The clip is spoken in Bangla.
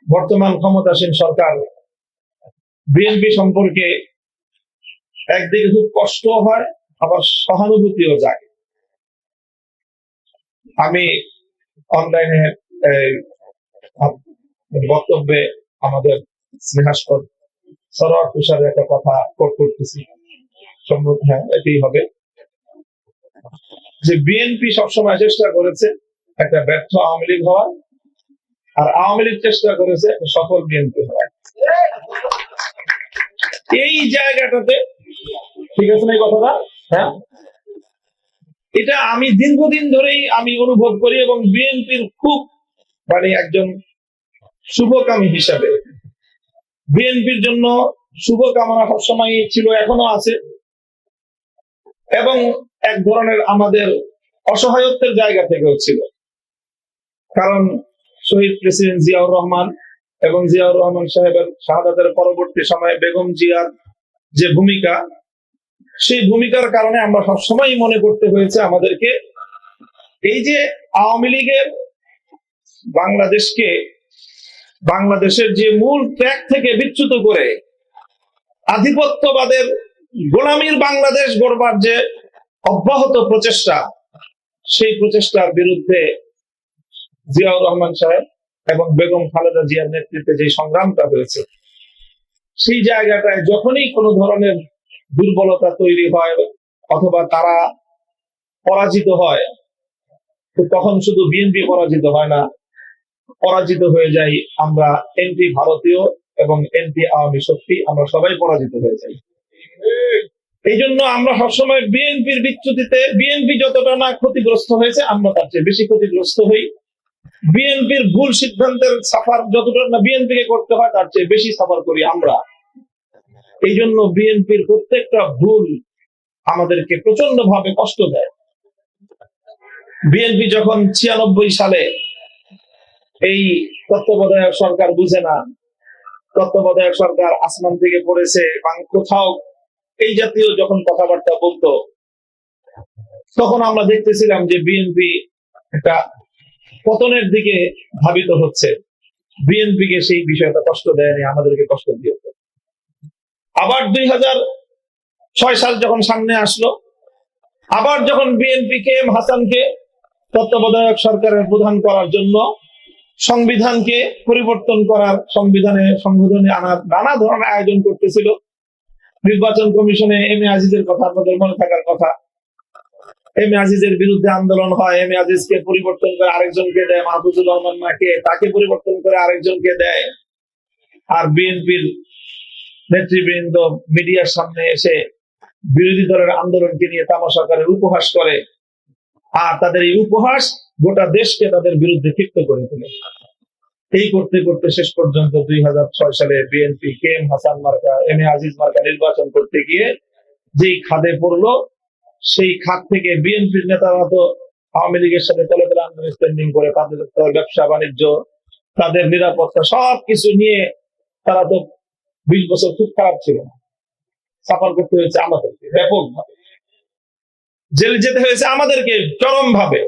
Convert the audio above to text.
বর্তমান ক্ষমতাসীন সরকার বিএনপি সম্পর্কে একদিকে খুব কষ্ট হয়, আবার সহানুভূতিও যায়। আমি অনলাইনে বক্তব্যে আমাদের স্নেহাস্পদ সরোয়ার তুষারের একটা কথা কোট করতেছি, হ্যাঁ এটাই হবে, যে বিএনপি সবসময় চেষ্টা করেছে একটা ব্যর্থ আওয়ামী লীগ হওয়ার, আর আওয়ামী লীগ চেষ্টা করেছে সফল বিএনপি হওয়ার। এই জায়গাটাতে ঠিক আছে না এই কথাটা? হ্যাঁ, এটা আমি দীর্ঘদিন ধরেই আমি অনুভব করি, এবং বিএনপির খুব একজন শুভকামী হিসাবে বিএনপির জন্য শুভকামনা সবসময় ছিল, এখনো আছে, এবং এক ধরনের আমাদের অসহায়ত্বের জায়গা থেকেও ছিল। কারণ শহীদ প্রেসিডেন্ট জিয়াউর রহমান এবং জিয়াউর রহমান সাহেবের শাহাদাতের পরবর্তী সময়ে বেগম জিয়ার যে ভূমিকা, সেই ভূমিকার কারণে আমরা সবসময় মনে করতে হয়েছে আমাদেরকে, এই যে আওয়ামী লীগের বাংলাদেশের যে মূল ট্র্যাক থেকে বিচ্যুত করে আধিপত্যবাদের গোলামীর বাংলাদেশ গড়বার যে অব্যাহত প্রচেষ্টা, সেই প্রচেষ্টার বিরুদ্ধে জিয়াউর রহমান সাহেব এবং বেগম খালেদা জিয়ার নেতৃত্বে যে সংগ্রামটা হয়েছে, সেই জায়গাটায় যখনই কোনো ধরনের দুর্বলতা তৈরি হয় অথবা তারা পরাজিত হয়, তো তখন শুধু বিএনপি পরাজিত হয় না, পরাজিত হয়ে যাই আমরা এনটি ভারতীয় এবং এনটি আওয়ামী শক্তি, আমরা সবাই পরাজিত হয়ে যাই। এই জন্য আমরা সবসময় বিএনপির বিচ্যুতিতে, বিএনপি যতটা না ক্ষতিগ্রস্ত হয়েছে, আমরা তার চেয়ে বেশি ক্ষতিগ্রস্ত হই। বিএনপির ভুল সিদ্ধান্তের সাফার যতটা না বিএনপিকে করতে হয়, তার চেয়ে বেশি সাফার করি আমরা। এই জন্য বিএনপির প্রত্যেকটা ভুল আমাদেরকে প্রচন্ড ভাবে কষ্ট দেয়। বিএনপি যখন 96 সালে এই তত্ত্বাবধায়ক সরকার বুঝে না, তত্ত্বাবধায়ক সরকার আসমান থেকে পড়েছে বা কোথাও এই জাতীয় যখন কথাবার্তা বলতো, তখন আমরা দেখতেছিলাম যে বিএনপি একটা পতনের দিকে ধাবিত হচ্ছে। বিএনপিকে সেই বিষয়টা কষ্ট দেয়নি, আমাদেরকে কষ্ট দিয়েছে। আবার 2006 সাল যখন সামনে আসলো, আবার যখন বিএনপি কে এম হাসানকে তত্ত্বাবধায়ক সরকারের প্রধান করার জন্য সংবিধানকে পরিবর্তন করার, সংবিধানে সংশোধনী আনার নানা ধরনের আয়োজন করতেছিল, নির্বাচন কমিশনে এম এ আজিজের কথা আপনাদের মনে থাকার কথা, এম এ আজিজের বিরুদ্ধে আন্দোলন হয়, এম এ আজিজকে পরিবর্তন করে আরেকজনকে দেয়, মাহফুজুর রহমান মাকে, তাকে পরিবর্তন করে আরেকজনকে দেয়। আর বিএনপির নেতৃবৃন্দ মিডিয়ার সামনে এসে বিরোধী দলের আন্দোলনকে নিয়ে তামাশা করে, উপহাস করে, আর তাদের এই উপহাস গোটা দেশকে তাদের বিরুদ্ধে ক্ষিপ্ত করে তোলে। এই করতে করতে শেষ পর্যন্ত 2006 সালে বিএনপি কে এম হাসান মার্কা, এম এ আজিজ মার্কা নির্বাচন করতে গিয়ে যেই খাদে পড়লো, সেই খাত থেকে বিএনপির নেতারা তো আওয়ামী লীগের সাথে তলে তলে আন্ডারস্ট্যান্ডিং করে তাদের ব্যবসা বাণিজ্য, তাদের নিরাপত্তা সবকিছু নিয়ে তারা তো 20 বছর খুব খারাপ ছিল। সাফার করতে হয়েছে আমাদেরকে ব্যাপকভাবে, জেল যেতে হয়েছে আমাদেরকে চরম ভাবে।